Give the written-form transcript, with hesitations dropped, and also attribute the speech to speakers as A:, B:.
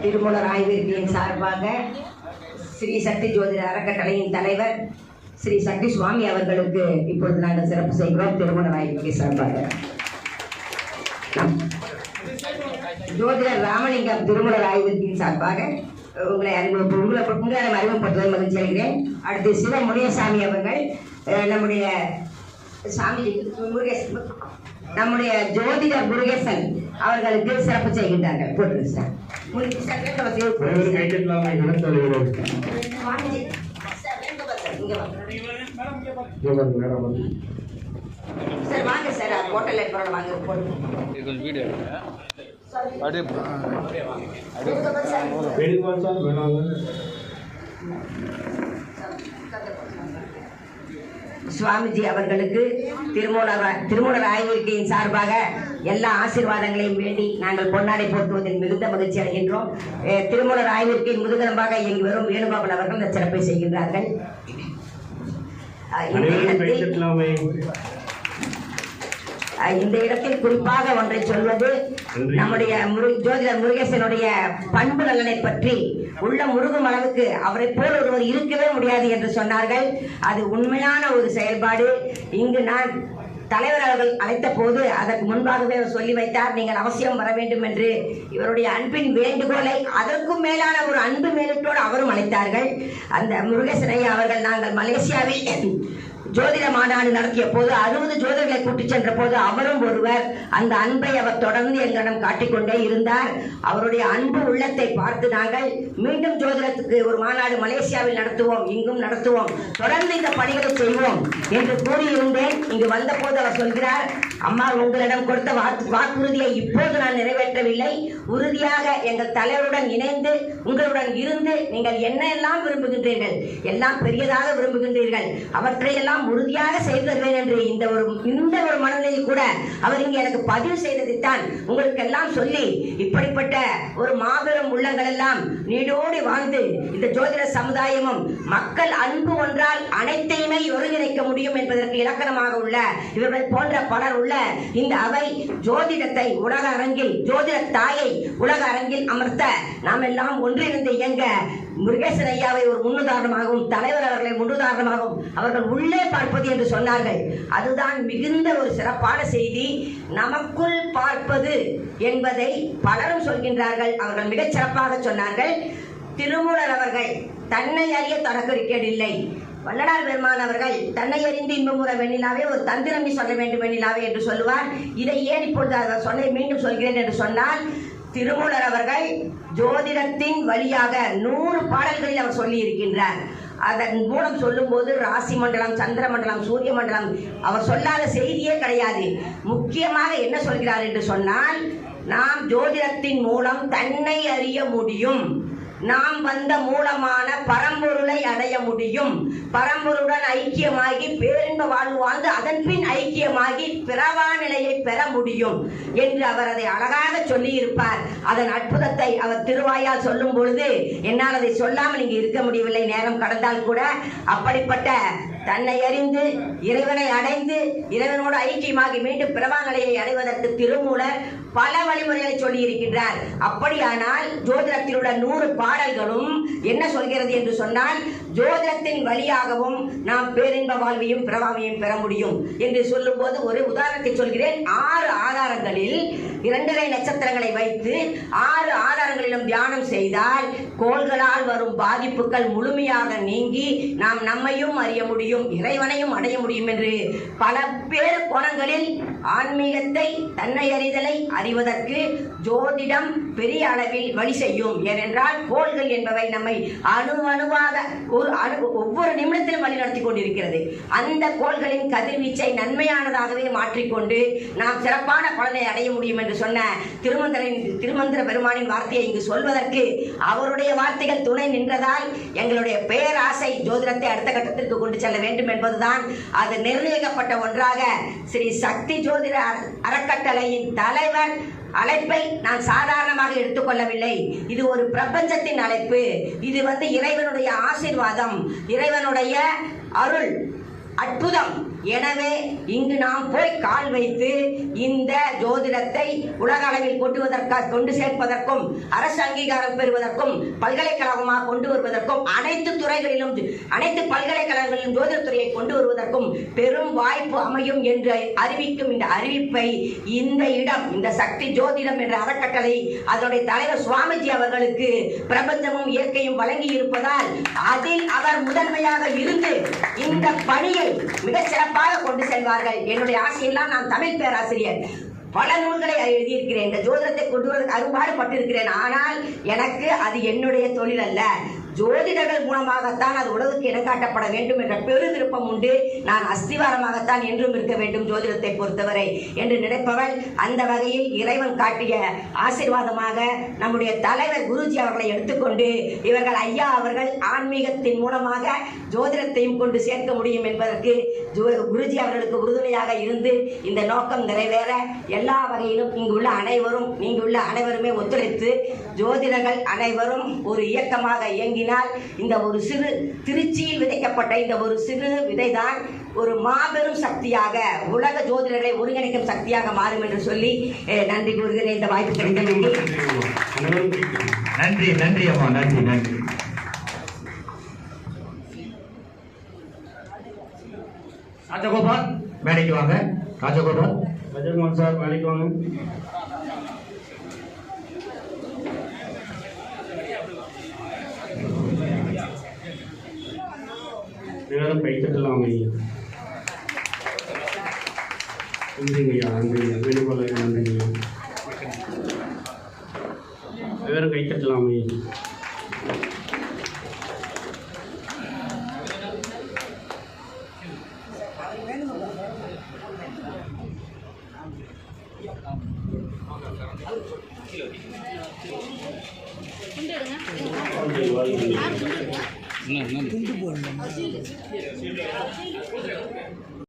A: திருமூலர் ஆய்விருத்தியின் சார்பாக ஸ்ரீ சக்தி ஜோதிட அறக்கட்டளையின் தலைவர் ஸ்ரீ சக்தி சுவாமி அவர்களுக்கு இப்பொழுது நாங்கள் சிறப்பு செய்கிறோம். திருமூலர் ஆய்விருத்தி சார்பாக ஜோதிடர் ராமலிங்கம் திருமூலர் ஆய்விருத்தியின் சார்பாக உங்களை அறிமுகப்படுத்துவதை மகிழ்ச்சி அடைகிறேன். அடுத்து சிவ முனியசாமி அவர்கள் நம்முடைய சாமி நம்முடைய ஜோதிடர் முருகேசன் அவர்களுக்கு சிறப்பு செய்கின்றார்கள். சார் வாங்க சார், ஹோட்டல் வாங்க சுவாமிஜி அவர்களுக்கு திருமூலர் ஆய்விருக்கையின் சார்பாக எல்லா ஆசீர்வாதங்களையும் வேண்டி நாங்கள் பொன்னாடை போட்டுவதில் மிகுந்த மகிழ்ச்சி அடைகின்றோம். திருமூலர் ஆய்விருக்கையின் முதுகலம்பாக இயங்கி வரும் வேணுகோபால் அவர்கள் இந்த சிறப்பை செய்கின்றார்கள். இந்த இடத்தில் குறிப்பாக ஒன்றை சொல்வது, நம்முடைய ஜோதிடர் முருகேசனுடைய பண்பு நலனை பற்றி உள்ள முருகும் அளவுக்கு அவரை போல் ஒருவர் இருக்கவே முடியாது என்று சொன்னார்கள். அது உண்மையான ஒரு செயல்பாடு. இங்கு நான் தலைவர் அவர்கள் அழைத்த போது அதற்கு முன்பாகவே அவர் சொல்லி வைத்தார், நீங்கள் அவசியம் வர வேண்டும் என்று. இவருடைய அன்பின் வேண்டுகோளை அதற்கும் மேலான ஒரு அன்பு மேலிட்டோடு அவரும் அழைத்தார்கள். அந்த முருகேசனை அவர்கள் நாங்கள் மலேசியாவில் ஜோதிட மாநாடு நடத்திய போது 60 ஜோதிடர்களை கூட்டிச் சென்ற போது அவரும் ஒருவர். அந்த அன்பை அவர் தொடர்ந்து எங்களிடம் காட்டிக்கொண்டே இருந்தார். அவருடைய அன்பு உள்ளத்தை பார்த்து நாங்கள் மீண்டும் ஜோதிடத்துக்கு ஒரு மாநாடு மலேசியாவில் நடத்துவோம், இங்கும் நடத்துவோம், தொடர்ந்து இந்த பணிகளை செய்வோம் என்று கூறியிருந்தேன். இங்கு வந்த போது அவர் சொல்கிறார், அம்மா உங்களிடம் கொடுத்த வாக்குறுதியை இப்போது நான் நிறைவேற்றவில்லை, உறுதியாக எங்கள் தலைவருடன் இணைந்து உங்களுடன் இருந்து நீங்கள் என்ன எல்லாம் விரும்புகின்றீர்கள், எல்லாம் பெரியதாக விரும்புகின்றீர்கள், அவற்றையெல்லாம் உறுதியாக செய்து தருவேன் என்று இந்த ஒரு மனநிலையில் கூட அவர் இங்கே எனக்கு பதிவு செய்ததைத்தான் உங்களுக்கு எல்லாம் சொல்லி, இப்படிப்பட்ட ஒரு மாபெரும் உள்ளங்கள் எல்லாம் நீடோடி வாழ்ந்து இந்த ஜோதிட சமுதாயமும் மக்கள் அன்பு ஒன்றால் அனைத்தையுமே ஒருங்கிணைக்க முடியும் என்பதற்கு இலக்கணமாக உள்ள இவர்கள் போன்ற பலர் உள்ள இந்த அவை ஜோதிடத்தை உலக அரங்கில், ஜோதிட தாயை உலக அரங்கில் அமர்த்த நாம் எல்லாம் ஒன்றிணைந்து இயங்க முருகேசன் ஐயாவை ஒரு முன்னுதாரணமாகவும் தலைவர் அவர்களை முன்னுதாரணமாகவும் அவர்கள் உள்ளே பார்ப்பது என்று சொன்னார்கள். அதுதான் மிகுந்த ஒரு சிறப்பான செய்தி. நமக்குள் பார்ப்பது என்பதை பலரும் சொல்கின்றார்கள். அவர்கள் மிகச் சிறப்பாக சொன்னார்கள். திருமூலர் அவர்கள் தன்னை அறிய தனக்கொருக்கேடில்லை. வள்ளலார் பெருமான் அவர்கள் தன்னை அறிந்து இன்பமுற வெண்ணிலாவே ஒரு தந்திரமே சொல்ல வேண்டும் வெண்ணிலாவே என்று சொல்லுவார். இதை ஏன் இப்பொழுது அவர் சொன்ன மீண்டும் சொல்கிறேன் என்று சொன்னால், திருமூலர் அவர்கள் ஜோதிடத்தின் வழியாக 100 பாடல்களில் அவர் சொல்லி இருக்கின்றார். அதன் மூலம் சொல்லும் போது ராசி மண்டலம், சந்திர மண்டலம், சூரிய மண்டலம் அவர் சொல்லாத செய்தியே கிடையாது. முக்கியமாக என்ன சொல்கிறார் என்று சொன்னால், நாம் ஜோதிடத்தின் மூலம் தன்னை அறிய முடியும், நாம் வந்த மூலமான பரம்பொருளை அடைய முடியும், பரம்பொருளுடன் ஐக்கியமாகி பேரின்ப வாழ்வு வாழ்ந்து அதன் பின் ஐக்கியமாகி பிறவா நிலையை பெற முடியும் என்று அவர் அதை அழகாக சொல்லி இருப்பார். அதன் அற்புதத்தை அவர் திருவாயால் சொல்லும் பொழுது என்னால் அதை சொல்லாமல் இங்கு இருக்க முடியவில்லை, நேரம் கடந்தால் கூட. அப்படிப்பட்ட தன்னை அறிந்து இறைவனை அடைந்து இறைவனோடு ஐக்கியமாகி மீண்டும் பிறவா நிலையை அடைவதற்கு திருமூலர் பல வழிமுறைகளை சொல்லி இருக்கின்றார். அப்படியானால் ஜோதிடத்தில் உள்ள 100 பாடல்களும் என்ன சொல்கிறது என்று சொன்னால், ஜோதிடத்தின் வழியாகவும் நாம் பேரின்ப வாழ்வையும் பிறவாமையும் பெற முடியும் என்று சொல்லும் போது ஒரு உதாரணத்தை சொல்கிறேன். 6 ஆதாரங்களில் 2.5 நட்சத்திரங்களை வைத்து 6 ஆதாரங்களிலும் தியானம் செய்தால் கோள்களால் வரும் பாதிப்புகள் முழுமையாக நீங்கி நாம் நம்மையும் அறிய முடியும், இறைவனையும் அடைய முடியும் என்று பல பேர் கோணங்களில் ஆன்மீகத்தை, தன்னை அறிதலை அறிவதற்கு ஜோதிடம் பெரிய அளவில் வழி செய்யும். ஏனென்றால் கோள்கள் என்பவை நம்மை அணுவாக ஒவ்வொரு நிமிடத்திலும் வழிநடத்தி கொண்டிருக்கிறது. அந்த கோள்களின் கதிர்வீச்சை நன்மையானதாகவே மாற்றிக்கொண்டு நாம் சிறப்பான பலனை அடைய முடியும் என்று சொன்ன திருமந்திர பெருமானின் வார்த்தையை இங்கு சொல்வதற்கு அவருடைய வார்த்தைகள் துணை நின்றதால் எங்களுடைய பேராசை ஜோதிடத்தை அடுத்த கட்டத்திற்கு கொண்டு செல்ல வேண்டும் என்பதுதான் அது நிர்ணயிக்கப்பட்ட ஒன்றாக ஸ்ரீ சக்தி ஜோதிட அறக்கட்டளையின் தலைவர் அழைப்பை நான் சாதாரணமாக எடுத்துக்கொள்ளவில்லை. இது ஒரு பிரபஞ்சத்தின் அழைப்பு. இது இறைவனுடைய ஆசீர்வாதம், இறைவனுடைய அருள், அற்புதம். எனவே இங்கு நாம் போய் கால் வைத்து இந்த ஜோதிடத்தை உலக அளவில் கொண்டு சேர்ப்பதற்கும் அரசு அங்கீகாரம் பெறுவதற்கும் பல்கலைக்கழகமாக கொண்டு வருவதற்கும் அனைத்து துறைகளிலும் அனைத்து பல்கலைக்கழகங்களிலும் ஜோதிடத்துறையை கொண்டு வருவதற்கும் பெரும் வாய்ப்பு அமையும் என்று அறிவிக்கும் இந்த அறிவிப்பை இந்த இடம், இந்த சக்தி ஜோதிடம் என்ற அறக்கட்டளை அதனுடைய தலைவர் சுவாமிஜி அவர்களுக்கு பிரபஞ்சமும் இயற்கையும் வழங்கி இருப்பதால் அதில் அவர் முதன்மையாக இருந்து இந்த பணியை மிகச் சிறப்பாக கொண்டு செல்வார்கள். என்னுடைய ஆசையெல்லாம் நான் தமிழ் பேராசிரியர், பல நூல்களை எழுதியிருக்கிறேன், இந்த ஜோதிடத்தை கொண்டு வருவதற்கு அரும்பாடுபட்டிருக்கிறேன். ஆனால் எனக்கு அது என்னுடைய தொழில் அல்ல, ஜோதிடர்கள் மூலமாகத்தான் அது உலகுக்கு இனங்காட்டப்பட வேண்டும் என்ற பெரு விருப்பம் உண்டு. நான் அஸ்திவாரமாகத்தான் என்றும் இருக்க வேண்டும் ஜோதிடத்தை பொறுத்தவரை என்று நினைப்பவள். அந்த வகையில் இறைவன் காட்டிய ஆசீர்வாதமாக நம்முடைய தலைவர் குருஜி அவர்களை எடுத்துக்கொண்டு இவர்கள் ஐயா அவர்கள் ஆன்மீகத்தின் மூலமாக ஜோதிடத்தையும் கொண்டு சேர்க்க முடியும் என்பதற்கு குருஜி அவர்களுக்கு உறுதுணையாக இருந்து இந்த நோக்கம் நிறைவேற எல்லா வகையிலும் இங்குள்ள அனைவரும் நீங்குள்ள அனைவருமே ஒத்துழைத்து ஜோதிடர்கள் அனைவரும் ஒரு இயக்கமாக இயங்கி இந்த ஒரு சிறு திருச்சியில் விதைக்கப்பட்ட இந்த ஒரு சிறு விதைதான் ஒரு மாபெரும் சக்தியாக உலக ஜோதிடர்களை ஒருங்கிணைக்கும் சக்தியாக மாறும் என்று சொல்லி நன்றி கூறுகிறேன். இந்த வாய்ப்பு கிடைத்தமைக்கு
B: நன்றி. நன்றி அம்மா, நன்றி. நன்றி. ராஜகோபால் மேடைக்கு வாங்க. ராஜகோபால் சார் மேடைக்கு வாங்க. எல்லாரும் கை தட்டலாம் ஐயா. நன்றிங்கய்யா, நன்றிங்க. வேணுகோள நன்றிங்க. எல்லாரும் கை தட்டலாம் ஐயா.
C: துண்டு போடணும்.